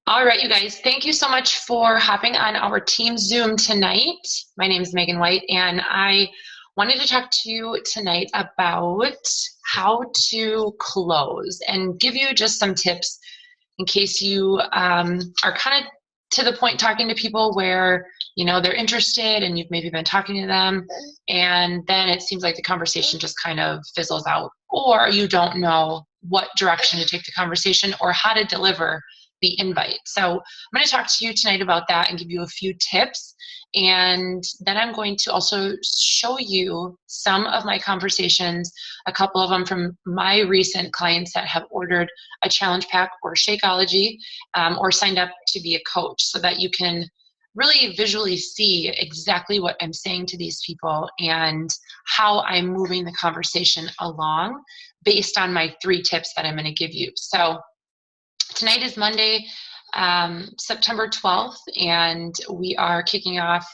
All right, you guys, thank you so much for hopping on our team Zoom tonight. My name is Megan White, and I wanted to talk to you tonight about how to close and give you just some tips in case you are kind of to the point talking to people where they're interested and you've maybe been talking to them, and then it seems like the conversation just kind of fizzles out, or you don't know what direction to take the conversation or how to deliver the invite. So I'm going to talk to you tonight about that and give you a few tips. And then I'm going to also show you some of my conversations, a couple of them from my recent clients that have ordered a challenge pack or Shakeology or signed up to be a coach, so that you can really visually see exactly what I'm saying to these people and how I'm moving the conversation along based on my 3 tips that I'm going to give you. So tonight is Monday, September 12th, and we are kicking off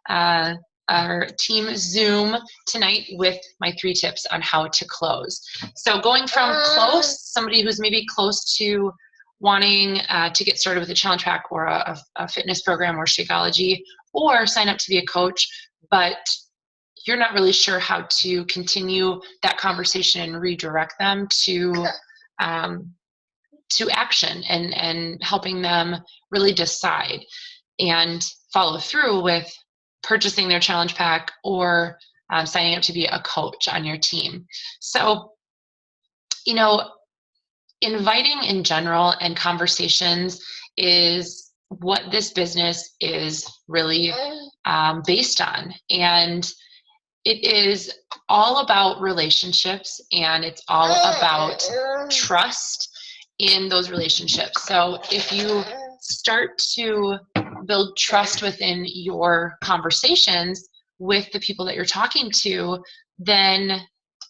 our team Zoom tonight with my 3 tips on how to close. So going from close, somebody who's maybe close to wanting to get started with a challenge pack or a fitness program or Shakeology, or sign up to be a coach, but you're not really sure how to continue that conversation and redirect them to action and helping them really decide and follow through with purchasing their challenge pack or signing up to be a coach on your team. So, inviting in general and conversations is what this business is really based on. And it is all about relationships, and it's all about trust in those relationships. So if you start to build trust within your conversations with the people that you're talking to, then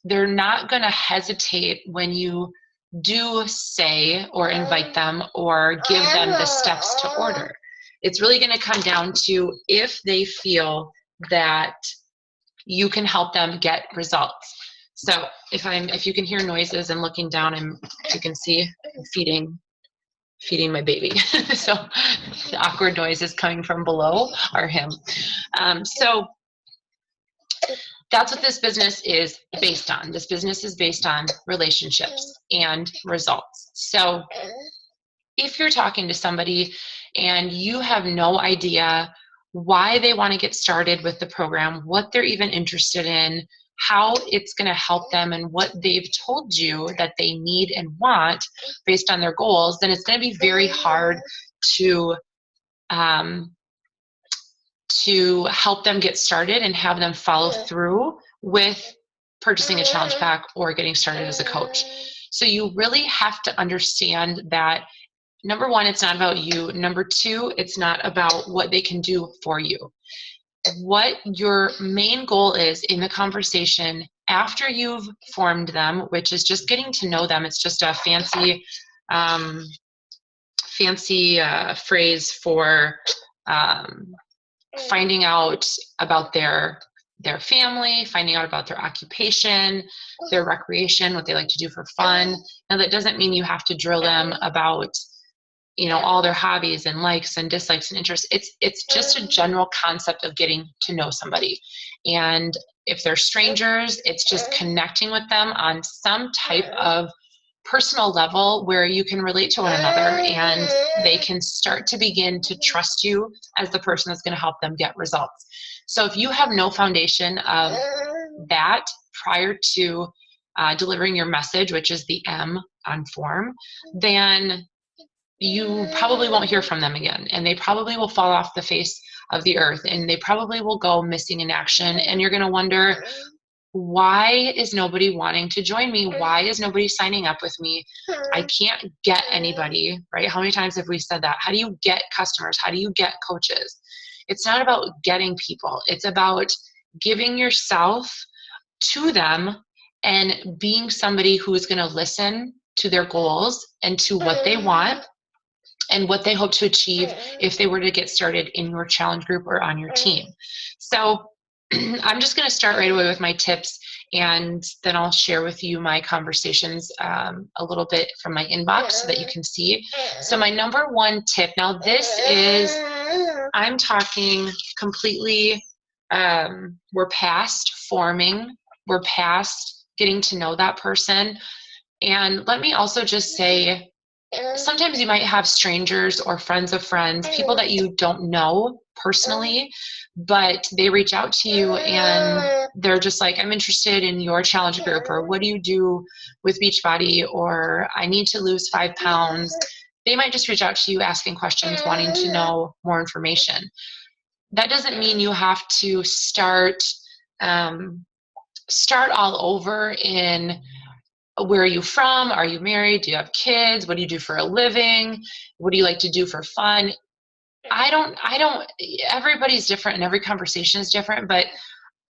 they're not going to hesitate when you do say or invite them or give them the steps to order. It's really going to come down to if they feel that you can help them get results. So if you can hear noises, I'm looking down, and you can see I'm feeding my baby. So the awkward noises coming from below are him. So that's what this business is based on. This business is based on relationships and results. So if you're talking to somebody and you have no idea why they want to get started with the program, what they're even interested in, how it's going to help them, and what they've told you that they need and want based on their goals, then it's going to be very hard to help them get started and have them follow through with purchasing a challenge pack or getting started as a coach. So you really have to understand that, number 1, it's not about you. Number 2, it's not about what they can do for you. What your main goal is in the conversation after you've formed them, which is just getting to know them. It's just a fancy phrase for finding out about their family, finding out about their occupation, their recreation, what they like to do for fun. Now, that doesn't mean you have to drill them about all their hobbies and likes and dislikes and interests. It's just a general concept of getting to know somebody. And if they're strangers, it's just connecting with them on some type of personal level where you can relate to one another, and they can start to begin to trust you as the person that's going to help them get results. So if you have no foundation of that prior to delivering your message, which is the M on form, then you probably won't hear from them again, and they probably will fall off the face of the earth, and they probably will go missing in action, and you're going to wonder, why is nobody wanting to join me? Why is nobody signing up with me? I can't get anybody, right? How many times have we said that? How do you get customers? How do you get coaches? It's not about getting people. It's about giving yourself to them and being somebody who is going to listen to their goals and to what they want and what they hope to achieve if they were to get started in your challenge group or on your team. So I'm just going to start right away with my tips, and then I'll share with you my conversations a little bit from my inbox so that you can see. So my number one tip, now this is, I'm talking completely, we're past forming, we're past getting to know that person. And let me also just say, sometimes you might have strangers or friends of friends, people that you don't know personally, but they reach out to you and they're just like, I'm interested in your challenge group, or what do you do with Beachbody, or I need to lose 5 pounds. They might just reach out to you asking questions, wanting to know more information. That doesn't mean you have to start all over in, where are you from? Are you married? Do you have kids? What do you do for a living? What do you like to do for fun? I don't, everybody's different and every conversation is different, but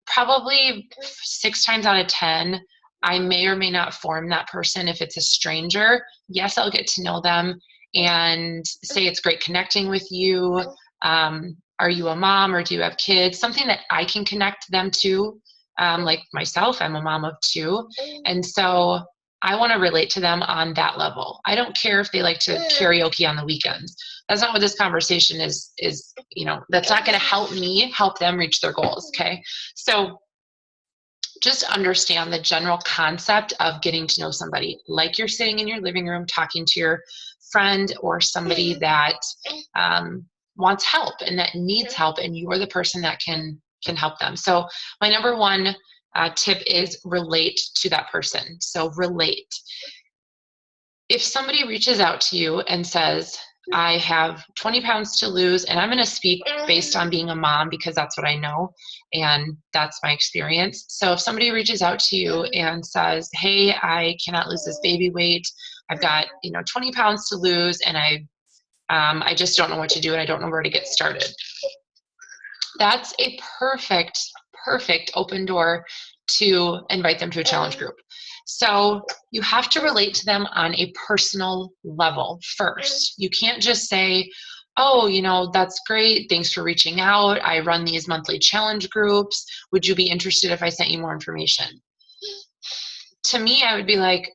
probably 6 times out of 10, I may or may not form that person. If it's a stranger, yes, I'll get to know them and say it's great connecting with you. Are you a mom, or do you have kids? Something that I can connect them to. Like myself, I'm a mom of 2. And so I want to relate to them on that level. I don't care if they like to karaoke on the weekends. That's not what this conversation is, that's not going to help me help them reach their goals. Okay. So just understand the general concept of getting to know somebody, like you're sitting in your living room talking to your friend or somebody that wants help and that needs help, and you're the person that can help them. So my number one tip is relate to that person. So relate. If somebody reaches out to you and says, I have 20 pounds to lose, and I'm going to speak based on being a mom because that's what I know and that's my experience. So if somebody reaches out to you and says, hey, I cannot lose this baby weight, I've got 20 pounds to lose, and I just don't know what to do, and I don't know where to get started. That's a perfect open door to invite them to a challenge group. So you have to relate to them on a personal level first. You can't just say, oh, that's great. Thanks for reaching out. I run these monthly challenge groups. Would you be interested if I sent you more information? To me, I would be like,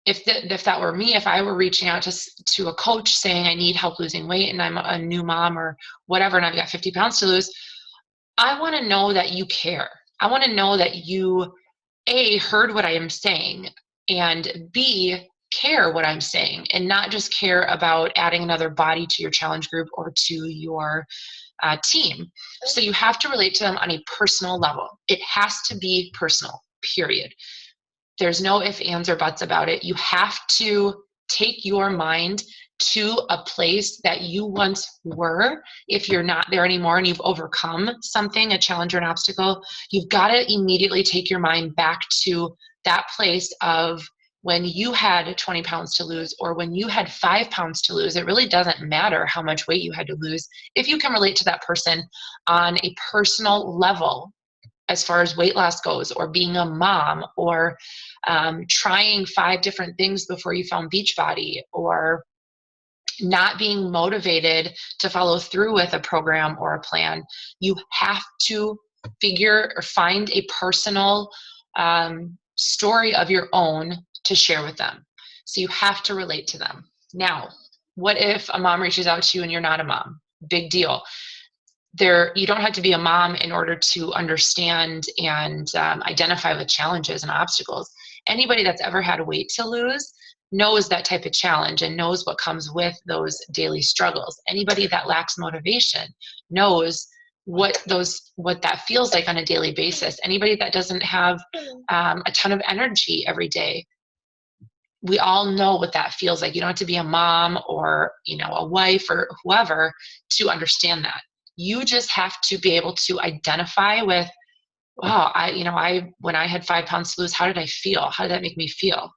if that were me, if I were reaching out to a coach saying I need help losing weight and I'm a new mom or whatever, and I've got 50 pounds to lose, I want to know that you care. I want to know that you, A, heard what I am saying, and B, care what I'm saying, and not just care about adding another body to your challenge group or to your team. So you have to relate to them on a personal level. It has to be personal, period. There's no ifs, ands, or buts about it. You have to take your mind to a place that you once were. If you're not there anymore and you've overcome something, a challenge or an obstacle, you've got to immediately take your mind back to that place of when you had 20 pounds to lose or when you had 5 pounds to lose. It really doesn't matter how much weight you had to lose. If you can relate to that person on a personal level, as far as weight loss goes, or being a mom, or trying 5 different things before you found Beachbody, or not being motivated to follow through with a program or a plan, you have to find a personal story of your own to share with them. So you have to relate to them. Now, what if a mom reaches out to you and you're not a mom? Big deal. You don't have to be a mom in order to understand and identify with challenges and obstacles. Anybody that's ever had weight to lose knows that type of challenge and knows what comes with those daily struggles. Anybody that lacks motivation knows what that feels like on a daily basis. Anybody that doesn't have a ton of energy every day, we all know what that feels like. You don't have to be a mom or a wife or whoever to understand that. You just have to be able to identify with, wow, when I had 5 pounds to lose, how did I feel? How did that make me feel?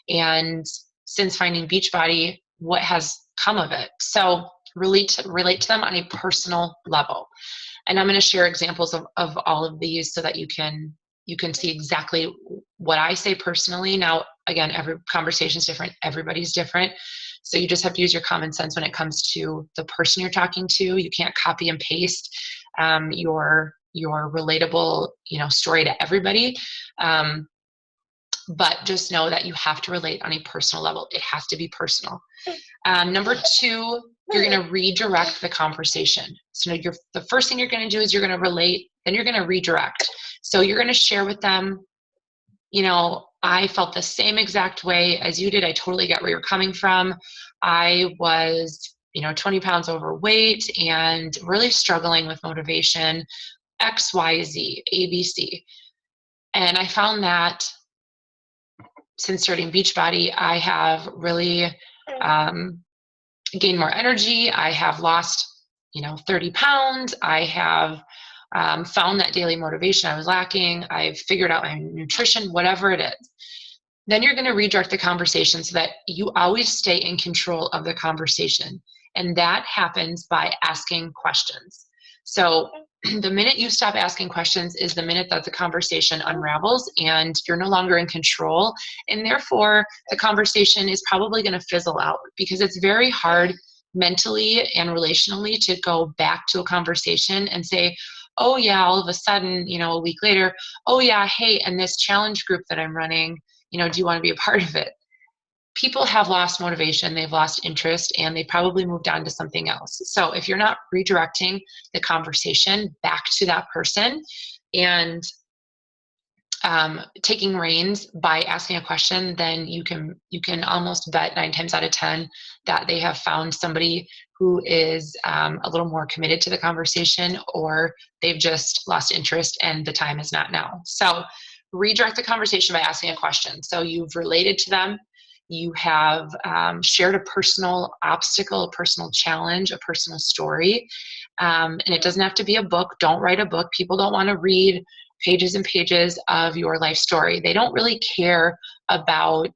And since finding Beachbody, what has come of it? So relate to them on a personal level. And I'm going to share examples of all of these so that you can see exactly what I say personally. Now, again, every conversation is different. Everybody's different. So you just have to use your common sense when it comes to the person you're talking to. You can't copy and paste your your relatable, story to everybody. But just know that you have to relate on a personal level. It has to be personal. Number two, you're going to redirect the conversation. So the first thing you're going to do is you're going to relate, then you're going to redirect. So you're going to share with them, I felt the same exact way as you did. I totally get where you're coming from. I was, 20 pounds overweight and really struggling with motivation, X, Y, Z, A, B, C. And I found that since starting Beachbody, I have really gained more energy. I have lost, 30 pounds. I have found that daily motivation I was lacking. I've figured out my nutrition, whatever it is. Then you're going to redirect the conversation so that you always stay in control of the conversation. And that happens by asking questions. So the minute you stop asking questions is the minute that the conversation unravels and you're no longer in control. And therefore, the conversation is probably going to fizzle out because it's very hard mentally and relationally to go back to a conversation and say, oh yeah, all of a sudden, a week later, oh yeah, hey, and this challenge group that I'm running, do you want to be a part of it? People have lost motivation, they've lost interest, and they probably moved on to something else. So if you're not redirecting the conversation back to that person and taking reins by asking a question, then you can almost bet 9 times out of 10 that they have found somebody who is a little more committed to the conversation, or they've just lost interest and the time is not now. So redirect the conversation by asking a question. So you've related to them. You have shared a personal obstacle, a personal challenge, a personal story. And it doesn't have to be a book. Don't write a book. People don't want to read pages and pages of your life story. They don't really care about,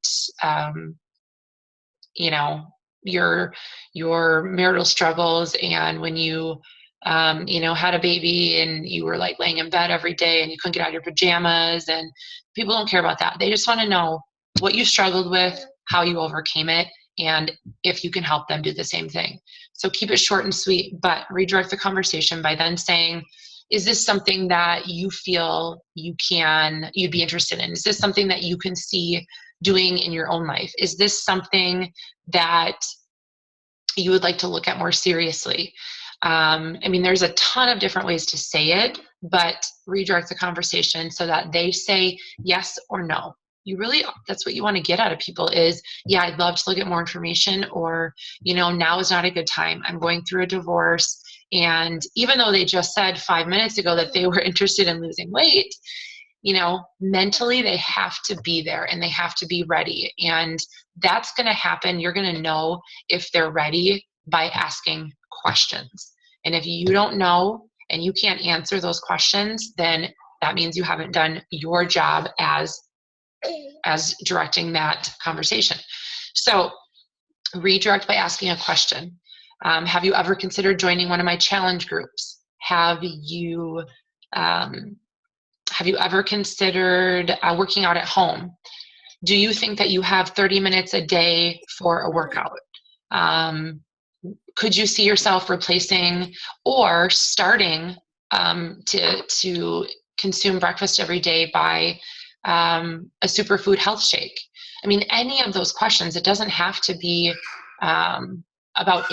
your marital struggles and when you, had a baby and you were like laying in bed every day and you couldn't get out of your pajamas, and people don't care about that. They just want to know what you struggled with, how you overcame it, and if you can help them do the same thing. So keep it short and sweet, but redirect the conversation by then saying, is this something that you feel you'd be interested in? Is this something that you can see doing in your own life? Is this something that you would like to look at more seriously? There's a ton of different ways to say it, but redirect the conversation so that they say yes or no. That's what you want to get out of people is, yeah, I'd love to look at more information, or, now is not a good time. I'm going through a divorce. And even though they just said 5 minutes ago that they were interested in losing weight, mentally they have to be there and they have to be ready. And that's going to happen. You're going to know if they're ready by asking questions. And if you don't know and you can't answer those questions, then that means you haven't done your job as directing that conversation. So redirect by asking a question. Have you ever considered joining one of my challenge groups? Have you ever considered working out at home? Do you think that you have 30 minutes a day for a workout? Could you see yourself replacing or starting to consume breakfast every day by a superfood health shake? Any of those questions. It doesn't have to be about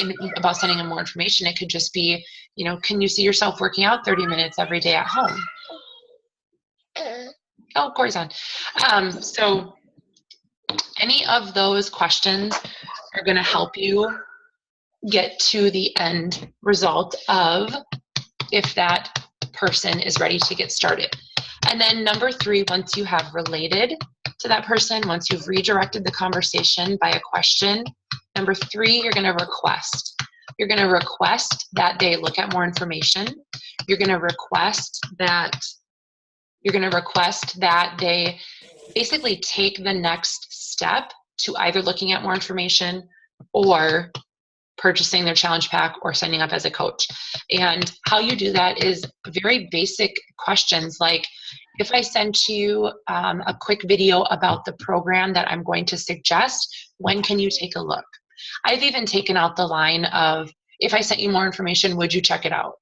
sending them more information. It could just be, can you see yourself working out 30 minutes every day at home? Oh, Corey's on. So any of those questions are going to help you get to the end result of if that person is ready to get started. And then number 3, once you have related to that person, once you've redirected the conversation by a question, number 3, you're going to request. You're going to request that they look at more information. You're going to request that they basically take the next step to either looking at more information or purchasing their challenge pack or signing up as a coach. And how you do that is very basic questions like, if I send you a quick video about the program that I'm going to suggest, when can you take a look? I've even taken out the line of, if I sent you more information, would you check it out?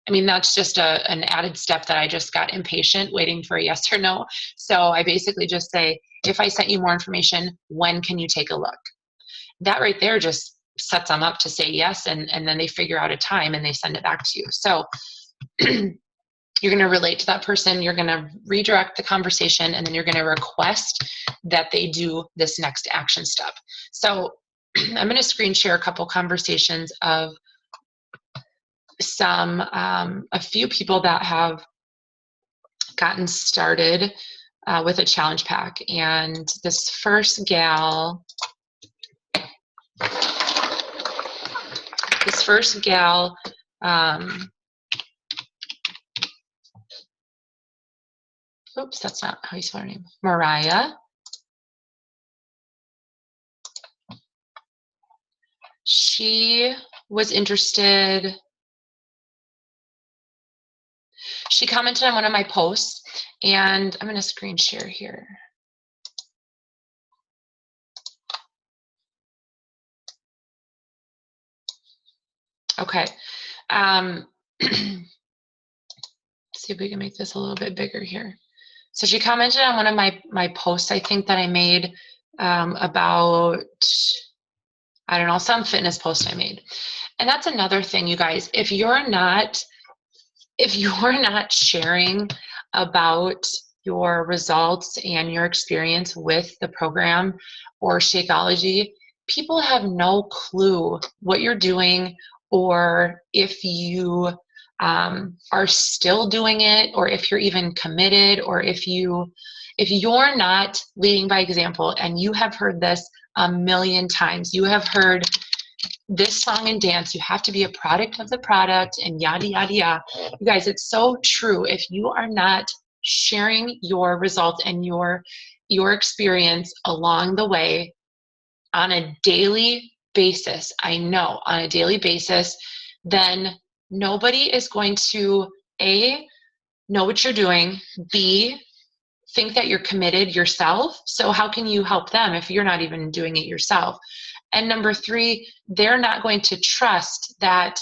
I mean, that's just an added step that I just got impatient waiting for a yes or no. So I basically just say, if I sent you more information, when can you take a look? That right there just sets them up to say yes, and then they figure out a time and they send it back to you. So you're going to relate to that person, you're going to redirect the conversation, and then you're going to request that they do this next action step. So I'm going to screen share a couple conversations of a few people that have gotten started with a challenge pack. And this first gal, oops, that's not how you spell her name, Mariah. She was interested. She commented on one of my posts, and I'm going to screen share here. Okay. See if we can make this a little bit bigger here. So she commented on one of my posts, I think, that I made about, I don't know, some fitness post I made. And that's another thing, you guys. If you're not sharing about your results and your experience with the program or Shakeology, people have no clue what you're doing, or if you are still doing it, or if you're even committed, or if you're not leading by example. And you have heard this a million times. You have heard this song and dance, you have to be a product of the product, and yada, yada, yada. You guys, it's so true. If you are not sharing your results and your experience along the way on a daily basis, I know, on a daily basis, then nobody is going to, A, know what you're doing, B, think that you're committed yourself. So how can you help them if you're not even doing it yourself? And number 3, they're not going to trust that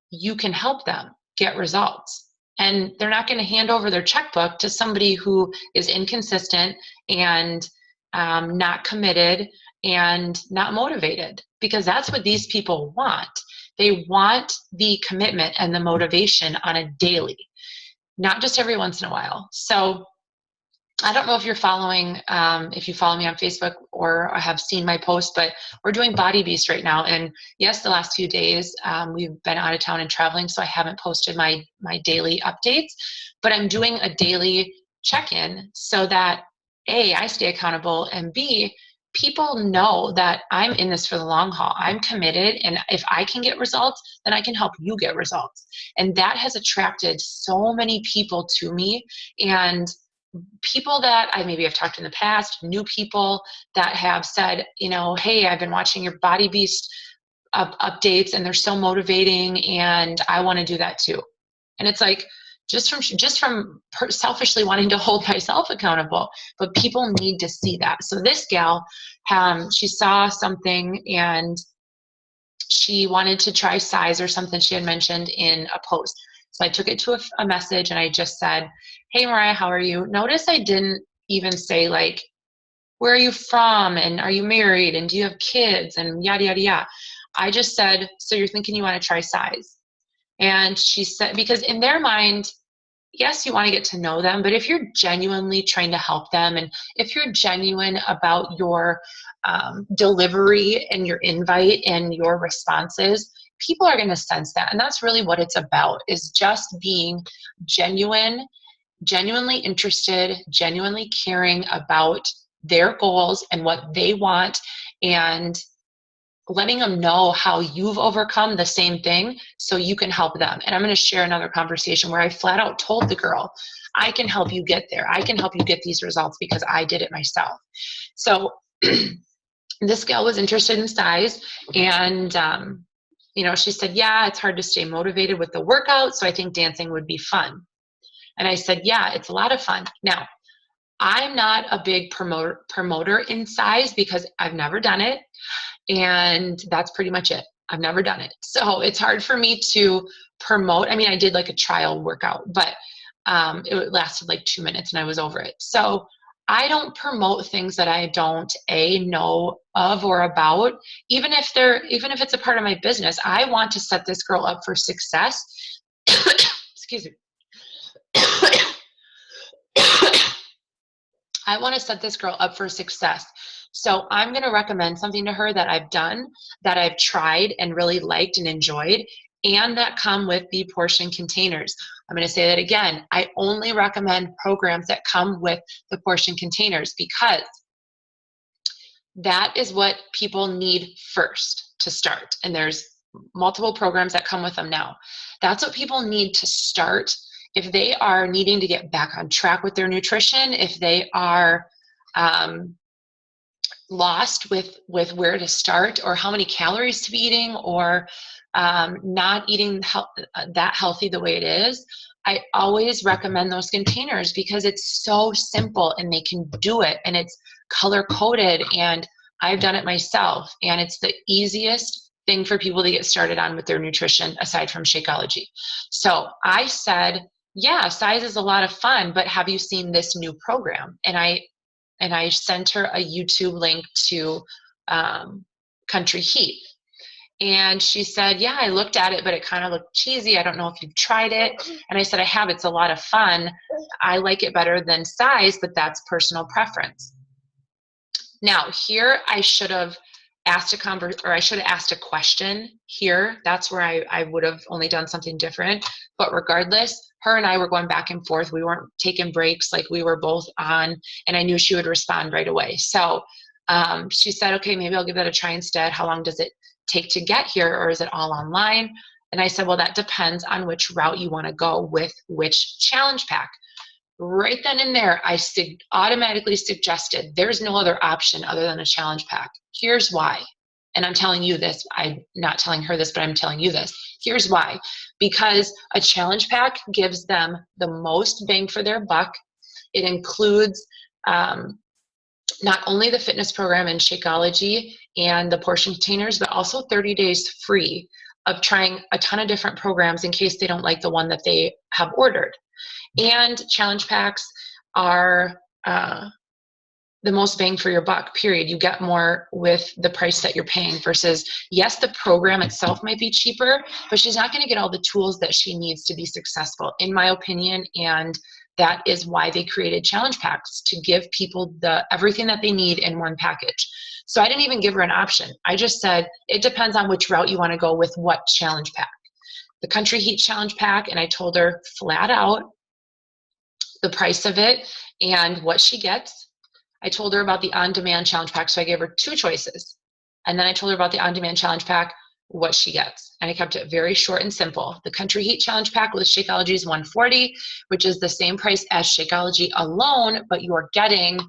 you can help them get results. And they're not going to hand over their checkbook to somebody who is inconsistent and not committed and not motivated, because that's what these people want. They want the commitment and the motivation on a daily, not just every once in a while. So I don't know if you're following, if you follow me on Facebook or have seen my post, but we're doing Body Beast right now. And yes, the last few days we've been out of town and traveling, so I haven't posted my daily updates, but I'm doing a daily check-in so that A, I stay accountable, and B, people know that I'm in this for the long haul. I'm committed, and if I can get results, then I can help you get results. And that has attracted so many people to me, and people that I maybe have talked to in the past, new people that have said, hey, I've been watching your Body Beast updates and they're so motivating, and I want to do that too. And it's like, just from selfishly wanting to hold myself accountable, but people need to see that. So this gal, she saw something and she wanted to try size or something she had mentioned in a post. So I took it to a message and I just said, hey, Mariah, how are you? Notice I didn't even say, like, where are you from? And are you married? And do you have kids? And yada, yada, yada. I just said, so you're thinking you want to try size? And she said, because in their mind, yes, you want to get to know them, but if you're genuinely trying to help them, and if you're genuine about your delivery and your invite and your responses, people are going to sense that. And that's really what it's about, is just being genuinely interested, genuinely caring about their goals and what they want, and letting them know how you've overcome the same thing so you can help them. And I'm going to share another conversation where I flat out told the girl, I can help you get there. I can help you get these results because I did it myself. So this gal was interested in size, and she said, yeah, it's hard to stay motivated with the workout, so I think dancing would be fun. And I said, yeah, it's a lot of fun. Now, I'm not a big promoter in size because I've never done it. And that's pretty much it. I've never done it. So it's hard for me to promote, I mean, I did like a trial workout, but it lasted like 2 minutes and I was over it. So I don't promote things that I don't know of or about, even if it's a part of my business. I want to set this girl up for success. Excuse me. I want to set this girl up for success. So I'm going to recommend something to her that I've done, that I've tried and really liked and enjoyed, and that come with the portion containers. I'm going to say that again. I only recommend programs that come with the portion containers because that is what people need first to start. And there's multiple programs that come with them now. That's what people need to start if they are needing to get back on track with their nutrition, if they are lost with where to start or how many calories to be eating, or not eating that healthy the way it is. I always recommend those containers because it's so simple and they can do it, and it's color coded, and I've done it myself, and it's the easiest thing for people to get started on with their nutrition aside from Shakeology. So I said, yeah, size is a lot of fun, but have you seen this new program? And I sent her a YouTube link to Country Heat. And she said, yeah, I looked at it, but it kind of looked cheesy. I don't know if you've tried it. And I said, I have. It's a lot of fun. I like it better than size, but that's personal preference. Now, here I should have asked a question here. That's where I would have only done something different. But regardless, her and I were going back and forth. We weren't taking breaks, like we were both on, and I knew she would respond right away. So she said, okay, maybe I'll give that a try instead. How long does it take to get here, or is it all online? And I said, well, that depends on which route you want to go with which challenge pack. Right then and there, I automatically suggested there's no other option other than a challenge pack. Here's why. And I'm telling you this. I'm not telling her this, but I'm telling you this. Here's why. Because a challenge pack gives them the most bang for their buck. It includes not only the fitness program and Shakeology and the portion containers, but also 30 days free of trying a ton of different programs in case they don't like the one that they have ordered. And challenge packs are the most bang for your buck, period. You get more with the price that you're paying versus, yes, the program itself might be cheaper, but she's not going to get all the tools that she needs to be successful, in my opinion. And that is why they created challenge packs, to give people everything that they need in one package. So I didn't even give her an option. I just said, it depends on which route you want to go with what challenge pack. The Country Heat challenge pack, and I told her flat out the price of it and what she gets. I told her about the on-demand challenge pack, so I gave her two choices. And then I told her about the on-demand challenge pack, what she gets. And I kept it very short and simple. The Country Heat challenge pack with Shakeology is $140, which is the same price as Shakeology alone, but you're getting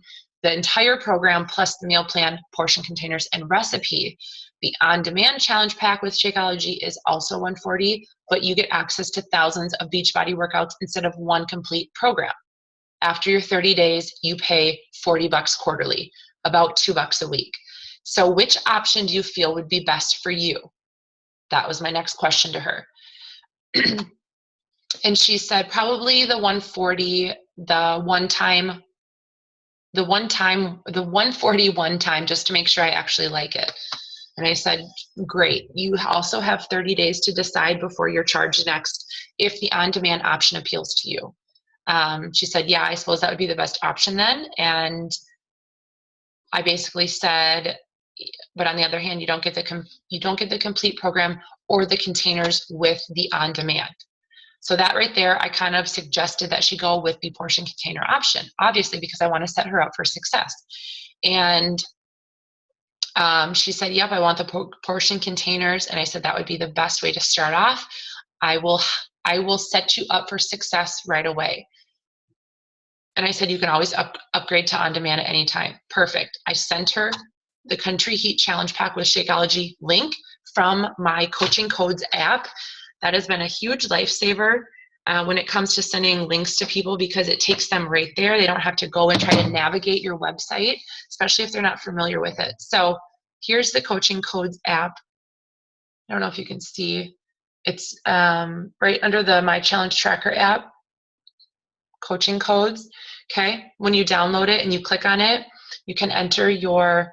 the entire program plus the meal plan, portion containers, and recipe. The on-demand challenge pack with Shakeology is also $140, but you get access to thousands of Beachbody workouts instead of one complete program. After your 30 days, you pay $40 quarterly, about $2 a week. So which option do you feel would be best for you? That was my next question to her. And she said probably the 140, the 140 one time, just to make sure I actually like it. And I said, great. You also have 30 days to decide before you're charged next if the on-demand option appeals to you. She said, yeah, I suppose that would be the best option then. And I basically said, but on the other hand, you don't get the complete program or the containers with the on-demand. So that right there, I kind of suggested that she go with the portion container option, obviously, because I want to set her up for success. And she said, yep, I want the portion containers. And I said, that would be the best way to start off. I will set you up for success right away. And I said, you can always upgrade to on-demand at any time. Perfect. I sent her the Country Heat Challenge Pack with Shakeology link from my Coaching Codes app. That has been a huge lifesaver when it comes to sending links to people, because it takes them right there. They don't have to go and try to navigate your website, especially if they're not familiar with it. So here's the Coaching Codes app. I don't know if you can see. It's right under the My Challenge Tracker app, coaching codes. Okay, when you download it and you click on it, you can enter your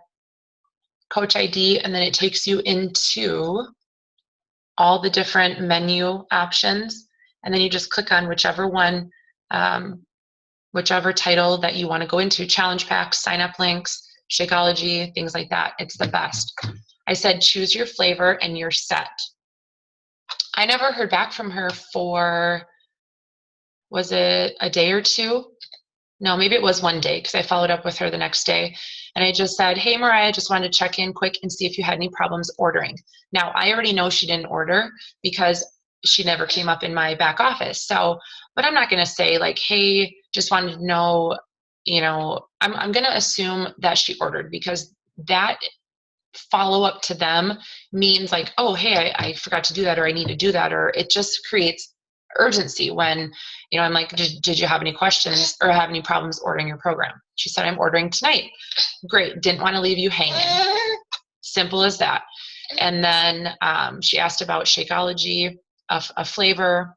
coach ID, and then it takes you into all the different menu options, and then you just click on whichever one, whichever title that you want to go into, challenge packs, sign up links, Shakeology, things like that. It's the best. I said choose your flavor and you're set. I never heard back from her for, was it a day or two? No, maybe it was one day, because I followed up with her the next day, and I just said, hey, Mariah, just wanted to check in quick and see if you had any problems ordering. Now, I already know she didn't order because she never came up in my back office. So, but I'm not going to say like, hey, just wanted to know, you know, I'm going to assume that she ordered, because that follow up to them means like, oh, hey, I forgot to do that, or I need to do that, or it just creates urgency when, you know, I'm like, did you have any questions or have any problems ordering your program? She said, I'm ordering tonight. Great. Didn't want to leave you hanging. Simple as that. And then she asked about Shakeology, a flavor.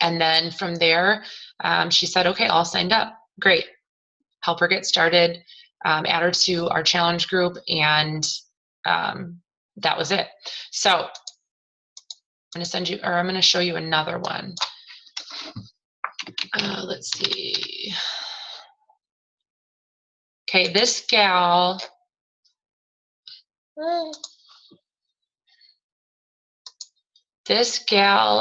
And then from there, she said, okay, all signed up. Great. Help her get started, add her to our challenge group, and that was it. So I'm going to send you, or I'm going to show you another one. Let's see. Okay, this gal,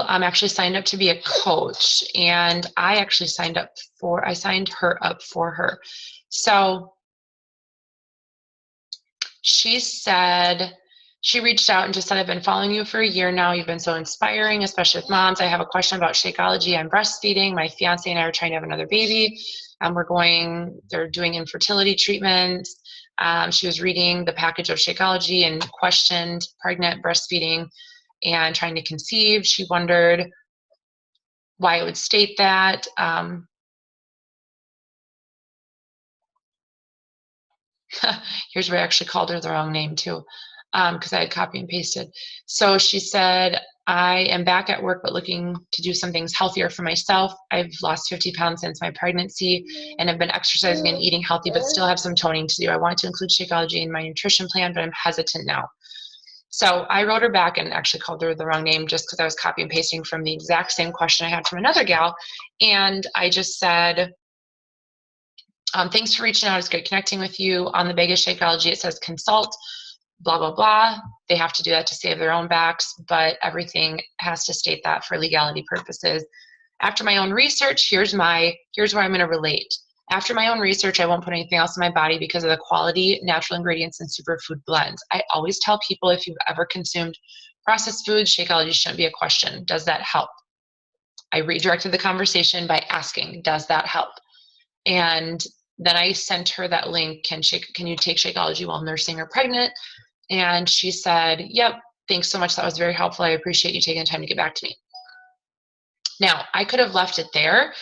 actually signed up to be a coach, and I actually signed her up for her. So she said, she reached out and just said, I've been following you for a year now. You've been so inspiring, especially with moms. I have a question about Shakeology. I'm breastfeeding. My fiance and I are trying to have another baby. They're doing infertility treatments. She was reading the package of Shakeology and questioned pregnant, breastfeeding, and trying to conceive. She wondered why it would state that. Here's where I actually called her the wrong name too, because I had copy and pasted. So she said, I am back at work, but looking to do some things healthier for myself. I've lost 50 pounds since my pregnancy and have been exercising and eating healthy, but still have some toning to do. I want to include Shakeology in my nutrition plan, but I'm hesitant now. So I wrote her back and actually called her the wrong name just because I was copy and pasting from the exact same question I had from another gal. And I just said, thanks for reaching out. It's great connecting with you. On the bag of Shakeology, it says consult, blah, blah, blah. They have to do that to save their own backs, but everything has to state that for legality purposes. After my own research, here's where I'm going to relate. After my own research, I won't put anything else in my body because of the quality, natural ingredients, and superfood blends. I always tell people, if you've ever consumed processed foods, Shakeology shouldn't be a question. Does that help? I redirected the conversation by asking, does that help? And then I sent her that link, can you take Shakeology while nursing or pregnant? And she said, yep, thanks so much. That was very helpful. I appreciate you taking the time to get back to me. Now, I could have left it there,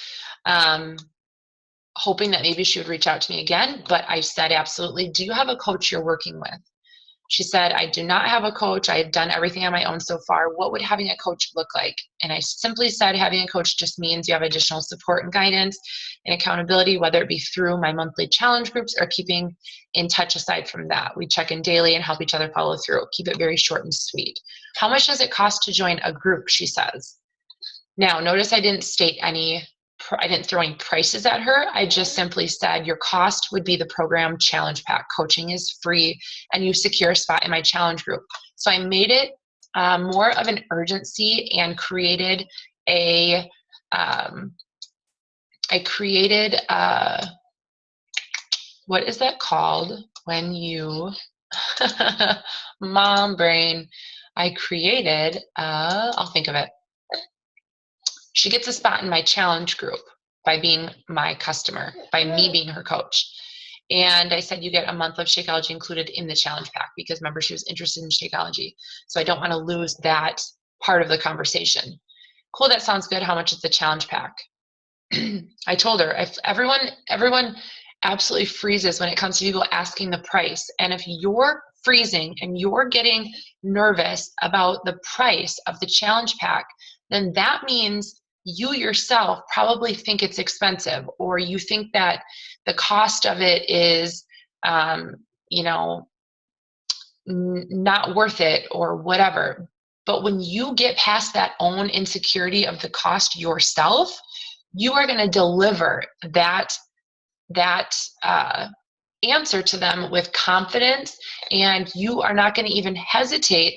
hoping that maybe she would reach out to me again, but I said, absolutely. Do you have a coach you're working with? She said, I do not have a coach. I've done everything on my own so far. What would having a coach look like? And I simply said, having a coach just means you have additional support and guidance and accountability, whether it be through my monthly challenge groups or keeping in touch aside from that. We check in daily and help each other follow through. Keep it very short and sweet. How much does it cost to join a group, she says. Now, notice I didn't throw any prices at her. I just simply said your cost would be the program challenge pack. Coaching is free and you secure a spot in my challenge group. So I made it more of an urgency and created what is that called when you, mom brain, I created, I'll think of it. She gets a spot in my challenge group by being my customer, by me being her coach. And I said, you get a month of Shakeology included in the challenge pack, because remember, she was interested in Shakeology. So I don't want to lose that part of the conversation. Cool, that sounds good. How much is the challenge pack? I told her, if everyone absolutely freezes when it comes to people asking the price. And if your freezing and you're getting nervous about the price of the challenge pack, then that means you yourself probably think it's expensive, or you think that the cost of it is, not worth it or whatever. But when you get past that own insecurity of the cost yourself, you are going to deliver that answer to them with confidence, and you are not going to even hesitate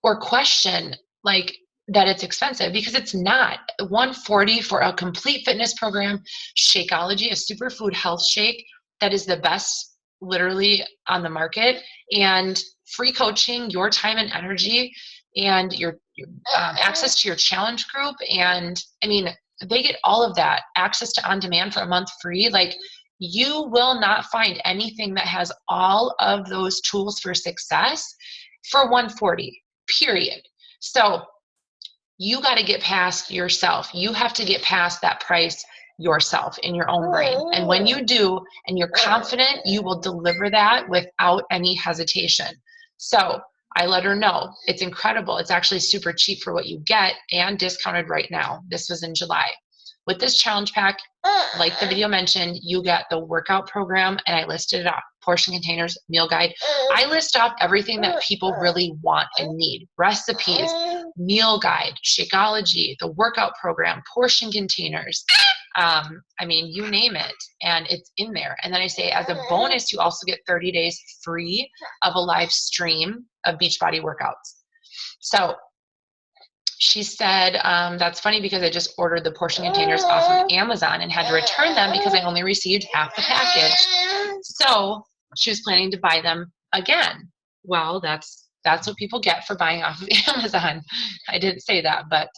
or question like that it's expensive, because it's not. $140 for a complete fitness program, Shakeology, a superfood health shake that is the best literally on the market, and free coaching, your time and energy, and your access to your challenge group. And I mean, they get all of that, access to on demand for a month free. Like, you will not find anything that has all of those tools for success for $140, period. So you got to get past yourself. You have to get past that price yourself in your own brain. And when you do, and you're confident, you will deliver that without any hesitation. So I let her know it's incredible. It's actually super cheap for what you get and discounted right now. This was in July. With this challenge pack, like the video mentioned, you get the workout program, and I listed it off: portion containers, meal guide. I list off everything that people really want and need: recipes, meal guide, Shakeology, the workout program, portion containers. I mean, you name it, and it's in there. And then I say, as a bonus, you also get 30 days free of a live stream of Beachbody workouts. So she said, that's funny because I just ordered the portion containers off of Amazon and had to return them because I only received half the package. So she was planning to buy them again. Well, that's what people get for buying off of Amazon. I didn't say that, but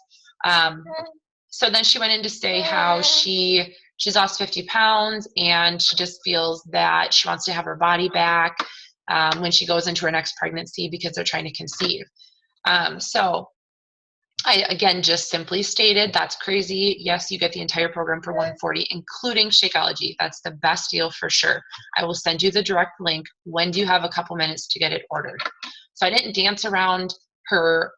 so then she went in to say how she's lost 50 pounds, and she just feels that she wants to have her body back when she goes into her next pregnancy, because they're trying to conceive. So I, again, just simply stated, that's crazy. Yes, you get the entire program for $140, including Shakeology. That's the best deal for sure. I will send you the direct link. When do you have a couple minutes to get it ordered? So I didn't dance around her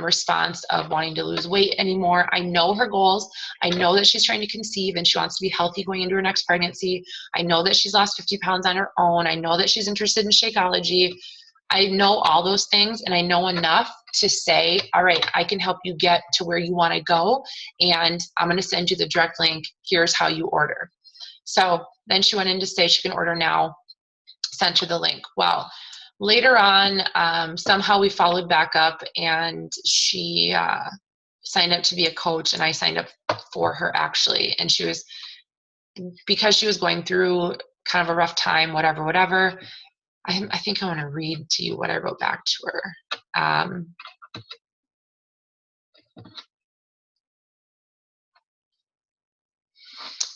response of wanting to lose weight anymore. I know her goals. I know that she's trying to conceive and she wants to be healthy going into her next pregnancy. I know that she's lost 50 pounds on her own. I know that she's interested in Shakeology. I know all those things, and I know enough to say, all right, I can help you get to where you want to go, and I'm going to send you the direct link. Here's how you order. So then she went in to say she can order now, sent her the link. Well, later on, somehow we followed back up, and she signed up to be a coach, and I signed up for her actually. And because she was going through kind of a rough time, whatever. I think I want to read to you what I wrote back to her.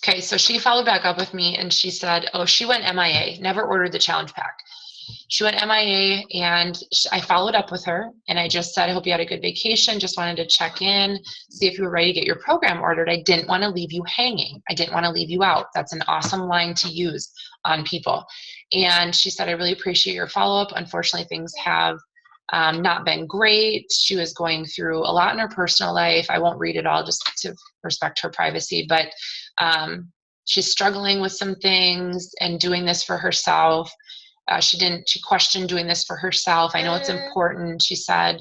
Okay, so she followed back up with me, and she said, oh, she went MIA, never ordered the challenge pack. She went MIA, and I followed up with her, and I just said, I hope you had a good vacation. Just wanted to check in, see if you were ready to get your program ordered. I didn't want to leave you hanging. I didn't want to leave you out. That's an awesome line to use on people. And she said, I really appreciate your follow-up. Unfortunately, things have not been great. She was going through a lot in her personal life. I won't read it all just to respect her privacy, but she's struggling with some things and doing this for herself. She questioned doing this for herself. I know it's important. She said,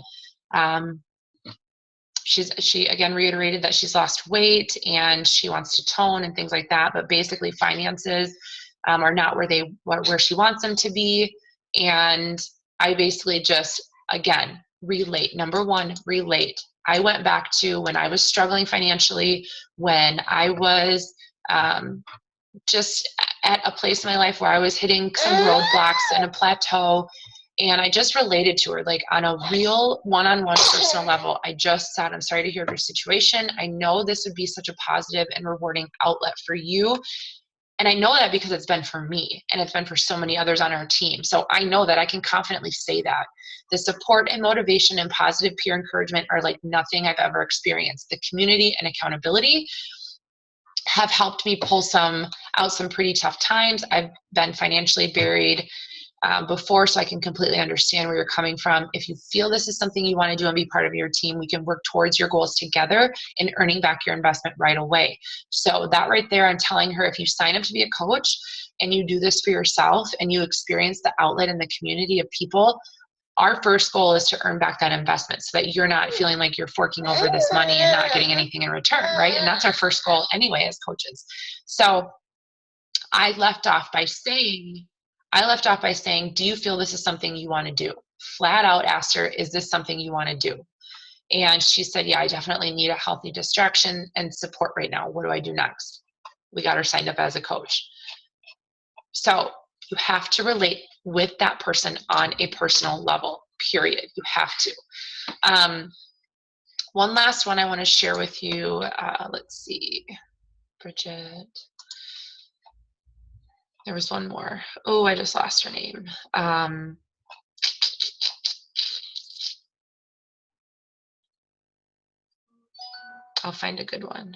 she again reiterated that she's lost weight and she wants to tone and things like that, but basically finances are not where she wants them to be. And I basically just, again, relate. Number one, relate. I went back to when I was struggling financially, when I was just at a place in my life where I was hitting some roadblocks and a plateau, and I just related to her, like on a real one-on-one personal level. I just said, I'm sorry to hear your situation. I know this would be such a positive and rewarding outlet for you. And I know that because it's been for me, and it's been for so many others on our team. So I know that I can confidently say that. The support and motivation and positive peer encouragement are like nothing I've ever experienced. The community and accountability have helped me pull out some pretty tough times. I've been financially buried before, so I can completely understand where you're coming from. If you feel this is something you want to do and be part of your team, we can work towards your goals together and earning back your investment right away. So that right there, I'm telling her, if you sign up to be a coach and you do this for yourself and you experience the outlet and the community of people, our first goal is to earn back that investment so that you're not feeling like you're forking over this money and not getting anything in return, right? And that's our first goal anyway as coaches. So I left off by saying, do you feel this is something you want to do? Flat out asked her, is this something you want to do? And she said, yeah, I definitely need a healthy distraction and support right now. What do I do next? We got her signed up as a coach. So you have to relate with that person on a personal level, period. You have to. One last one I want to share with you. Let's see, Bridget. There was one more. Oh, I just lost her name. I'll find a good one.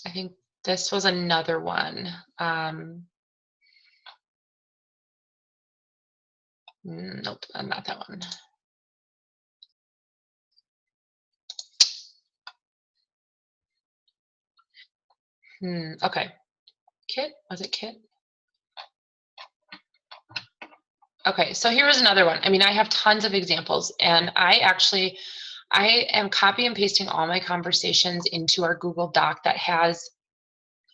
I think this was another one. Nope, not that one. Okay. Kit? Was it Kit? Okay, so here was another one. I mean, I have tons of examples, and I am copy and pasting all my conversations into our Google Doc that has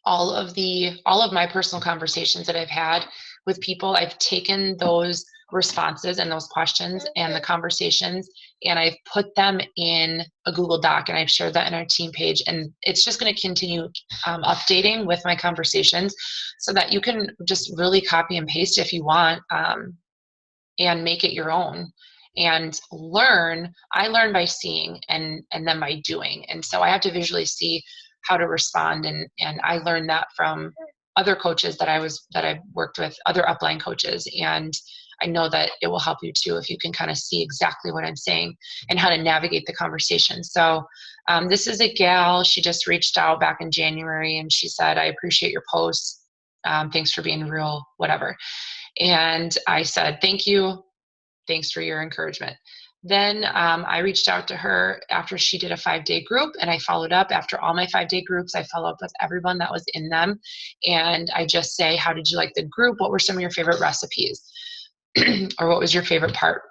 all of my personal conversations that I've had with people. I've taken those responses and those questions and the conversations, and I've put them in a Google Doc, and I've shared that in our team page. And it's just going to continue updating with my conversations so that you can just really copy and paste if you want, and make it your own and learn. I learn by seeing and then by doing. And so I have to visually see how to respond. And I learned that from other coaches that I've worked with, other upline coaches. And I know that it will help you too if you can kind of see exactly what I'm saying and how to navigate the conversation. So this is a gal. She just reached out back in January, and she said, I appreciate your posts. Thanks for being real, whatever. And I said, thank you. Thanks for your encouragement. Then I reached out to her after she did a 5-day group, and I followed up after all my 5-day groups. I follow up with everyone that was in them. And I just say, how did you like the group? What were some of your favorite recipes? Or what was your favorite part?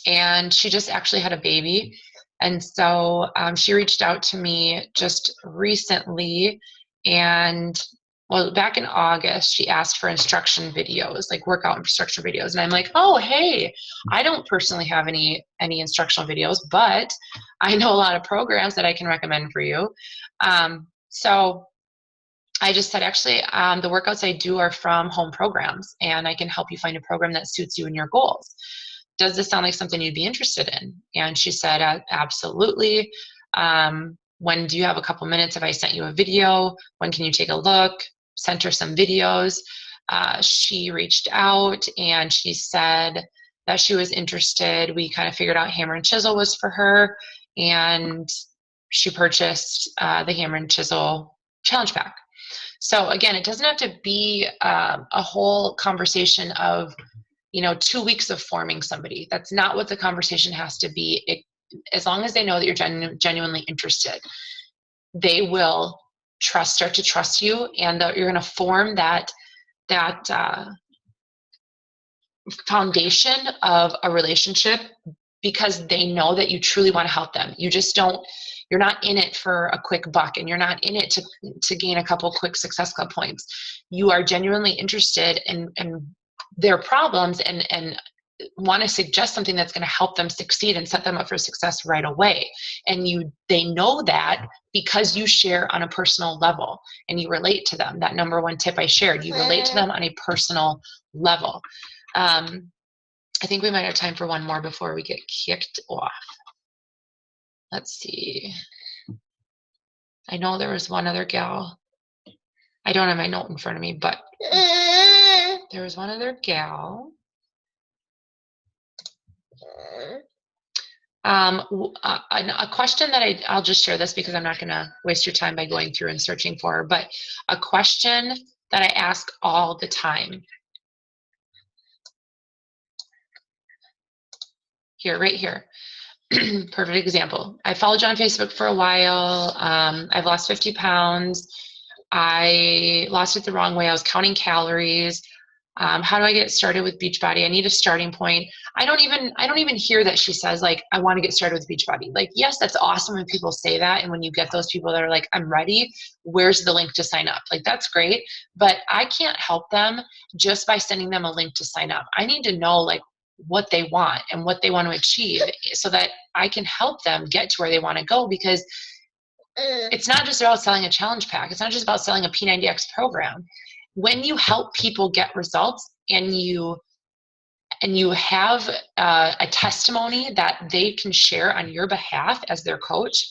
And she just actually had a baby. And so she reached out to me just recently, and back in August, she asked for instruction videos, like workout instruction videos. And I'm like, oh, hey, I don't personally have any instructional videos, but I know a lot of programs that I can recommend for you. So I just said, actually, the workouts I do are from home programs, and I can help you find a program that suits you and your goals. Does this sound like something you'd be interested in? And she said, absolutely. When do you have a couple minutes if I sent you a video? When can you take a look? Sent her some videos. She reached out and she said that she was interested. We kind of figured out Hammer and Chisel was for her, and she purchased the Hammer and Chisel challenge pack. So again, it doesn't have to be a whole conversation of 2 weeks of forming somebody. That's not what the conversation has to be. As long as they know that you're genuinely interested, they will start to trust you, and you're going to form that foundation of a relationship because they know that you truly want to help them. You're not in it for a quick buck, and you're not in it to gain a couple quick Success Club points. You are genuinely interested in their problems and want to suggest something that's going to help them succeed and set them up for success right away. And they know that because you share on a personal level and you relate to them. That number one tip I shared, you relate to them on a personal level. I think we might have time for one more before we get kicked off. Let's see. I know there was one other gal. I don't have my note in front of me, but there was one other gal. A question that I'll just share this because I'm not going to waste your time by going through and searching for, but a question that I ask all the time. Here, right here. Perfect example. I followed you on Facebook for a while. I've lost 50 pounds. I lost it the wrong way. I was counting calories. How do I get started with Beachbody? I need a starting point. I don't even hear that she says like, I want to get started with Beachbody. Like, yes, that's awesome when people say that. And when you get those people that are like, I'm ready, where's the link to sign up? Like, that's great. But I can't help them just by sending them a link to sign up. I need to know like what they want and what they want to achieve so that I can help them get to where they want to go, because it's not just about selling a challenge pack. It's not just about selling a P90X program. When you help people get results and you have a testimony that they can share on your behalf as their coach,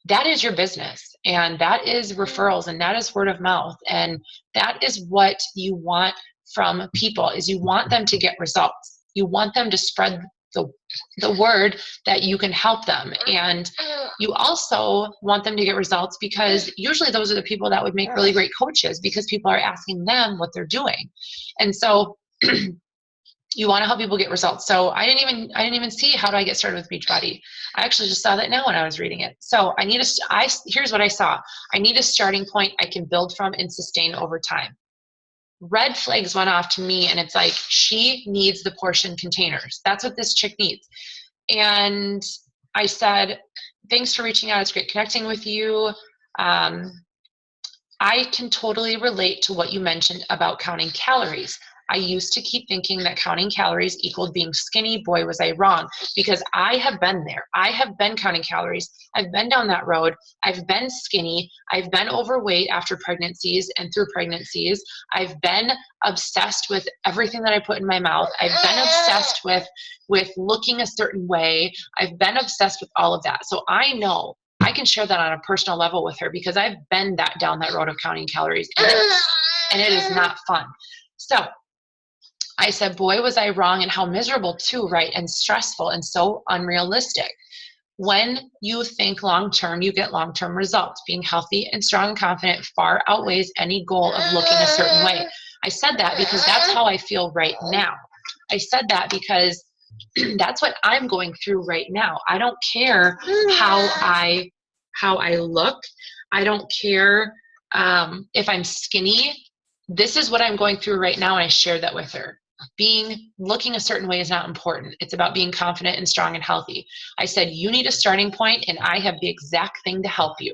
that is your business, and that is referrals, and that is word of mouth, and that is what you want from people. Is you want them to get results. You want them to spread the word that you can help them, and you also want them to get results because usually those are the people that would make really great coaches, because people are asking them what they're doing. And so you want to help people get results. So I didn't even see how do I get started with Beachbody. I actually just saw that now when I was reading it. So here's what I saw. I need a starting point I can build from and sustain over time. Red flags went off to me, and it's like, she needs the portion containers. That's what this chick needs. And I said, thanks for reaching out. It's great connecting with you. I can totally relate to what you mentioned about counting calories. I used to keep thinking that counting calories equaled being skinny. Boy, was I wrong, because I have been there. I have been counting calories. I've been down that road. I've been skinny. I've been overweight after pregnancies and through pregnancies. I've been obsessed with everything that I put in my mouth. I've been obsessed with looking a certain way. I've been obsessed with all of that. So I know I can share that on a personal level with her, because I've been down that road of counting calories, and it is not fun. So I said, boy, was I wrong, and how miserable too, right? And stressful and so unrealistic. When you think long-term, you get long-term results. Being healthy and strong and confident far outweighs any goal of looking a certain way. I said that because that's how I feel right now. I said that because that's what I'm going through right now. I don't care how I look. I don't care if I'm skinny. This is what I'm going through right now, and I shared that with her. Looking a certain way is not important. It's about being confident and strong and healthy. I said, you need a starting point, and I have the exact thing to help you.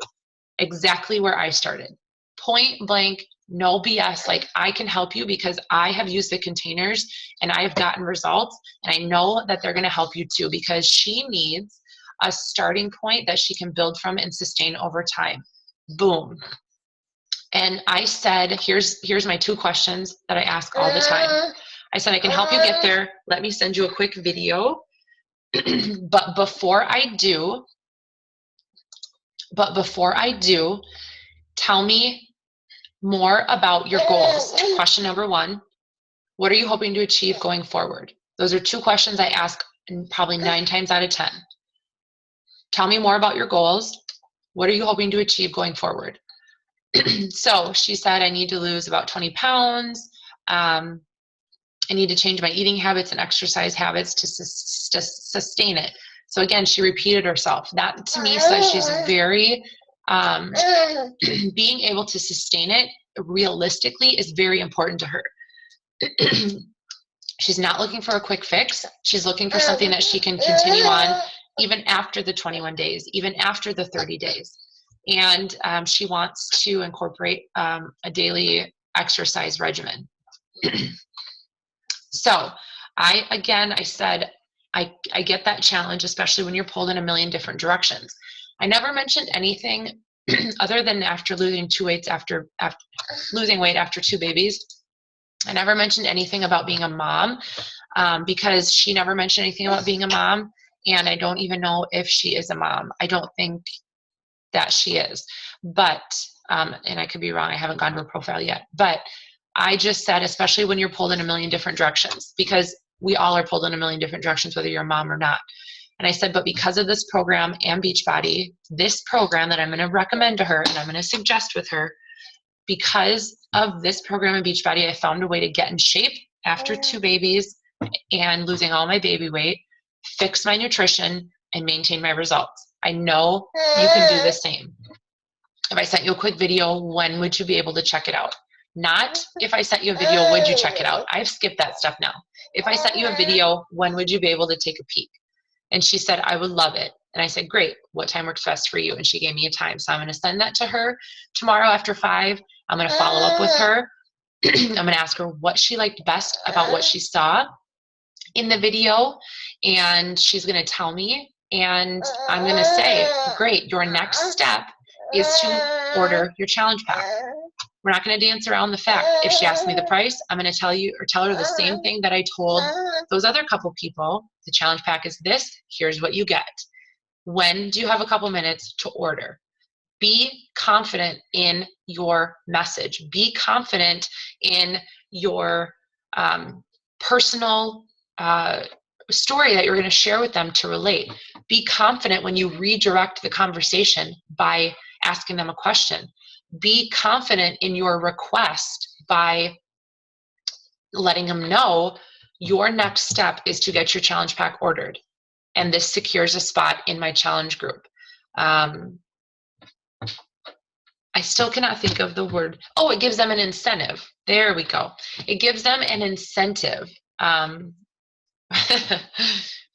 Exactly where I started. Point blank, no BS. Like, I can help you because I have used the containers and I have gotten results, and I know that they're going to help you too, because she needs a starting point that she can build from and sustain over time. Boom. And I said, here's my 2 questions that I ask all the time. I said, I can help you get there. Let me send you a quick video. But before I do, tell me more about your goals. Question number 1, what are you hoping to achieve going forward? Those are 2 questions I ask probably 9 times out of 10. Tell me more about your goals. What are you hoping to achieve going forward? So she said, I need to lose about 20 pounds. I need to change my eating habits and exercise habits to sustain it. So again, she repeated herself. That to me says she's very, being able to sustain it realistically is very important to her. She's not looking for a quick fix. She's looking for something that she can continue on even after the 21 days, even after the 30 days. And she wants to incorporate a daily exercise regimen. So I said, I get that challenge, especially when you're pulled in a million different directions. I never mentioned anything other than after losing weight after 2 babies. I never mentioned anything about being a mom, because she never mentioned anything about being a mom. And I don't even know if she is a mom. I don't think that she is, but, and I could be wrong. I haven't gone to her profile yet, but I just said, especially when you're pulled in a million different directions, because we all are pulled in a million different directions, whether you're a mom or not. And I said, but because of this program and Beachbody, this program that I'm going to recommend to her and I'm going to suggest with her, because of this program in Beachbody, I found a way to get in shape after 2 babies and losing all my baby weight, fix my nutrition, and maintain my results. I know you can do the same. If I sent you a quick video, when would you be able to check it out? Not if I sent you a video, would you check it out? I've skipped that stuff now. If I sent you a video, when would you be able to take a peek? And she said, I would love it. And I said, great, what time works best for you? And she gave me a time. So I'm going to send that to her tomorrow after 5. I'm going to follow up with her. I'm going to ask her what she liked best about what she saw in the video. And she's going to tell me. And I'm going to say, great, your next step is to order your challenge pack. We're not going to dance around the fact. If she asks me the price, I'm going to tell her the same thing that I told those other couple people. The challenge pack is this. Here's what you get. When do you have a couple minutes to order? Be confident in your message. Be confident in your personal story that you're going to share with them to relate. Be confident when you redirect the conversation by asking them a question. Be confident in your request by letting them know your next step is to get your challenge pack ordered. And this secures a spot in my challenge group. I still cannot think of the word. Oh, it gives them an incentive. There we go. It gives them an incentive.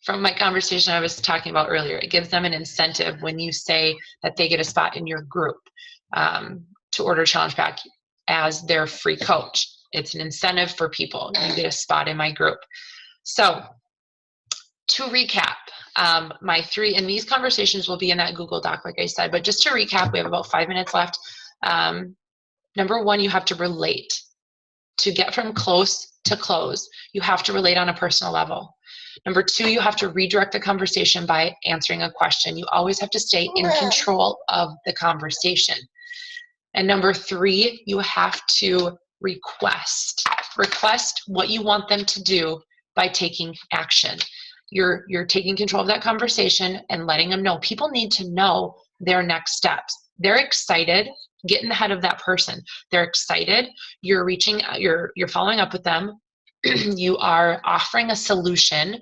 From my conversation I was talking about earlier, it gives them an incentive when you say that they get a spot in your group to order challenge pack as their free coach. It's an incentive for people. You get a spot in my group. So to recap, my 3, and these conversations will be in that Google Doc, like I said, but just to recap, we have about 5 minutes left. Number 1, you have to relate. To get from close to close, you have to relate on a personal level. Number 2, you have to redirect the conversation by answering a question. You always have to stay in control of the conversation. And number 3, you have to request what you want them to do by taking action. You're taking control of that conversation and letting them know. People need to know their next steps. They're excited. Get in the head of that person. They're excited. You're following up with them. You are offering a solution.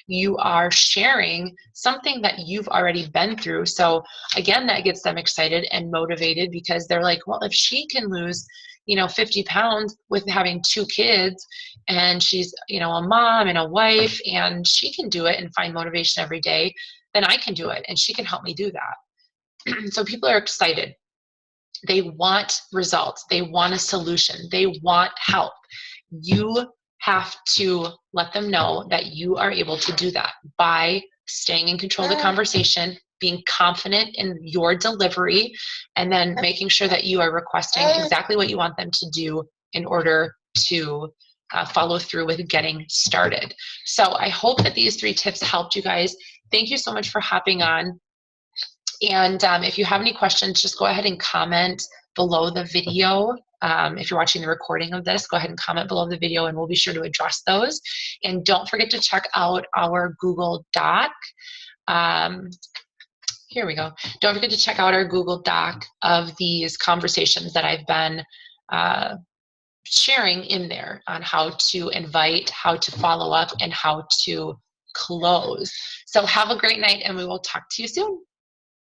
You are sharing something that you've already been through. So again, that gets them excited and motivated because they're like, well, if she can lose, 50 pounds with having 2 kids and she's, a mom and a wife and she can do it and find motivation every day, then I can do it and she can help me do that. So people are excited. They want results. They want a solution. They want help. You have to let them know that you are able to do that by staying in control of the conversation, being confident in your delivery, and then making sure that you are requesting exactly what you want them to do in order to follow through with getting started. So I hope that these 3 tips helped you guys. Thank you so much for hopping on. And if you have any questions, just go ahead and comment below the video. If you're watching the recording of this, go ahead and comment below the video and we'll be sure to address those. And don't forget to check out our Google Doc. Here we go. Don't forget to check out our Google Doc of these conversations that I've been sharing in there on how to invite, how to follow up, and how to close. So have a great night and we will talk to you soon.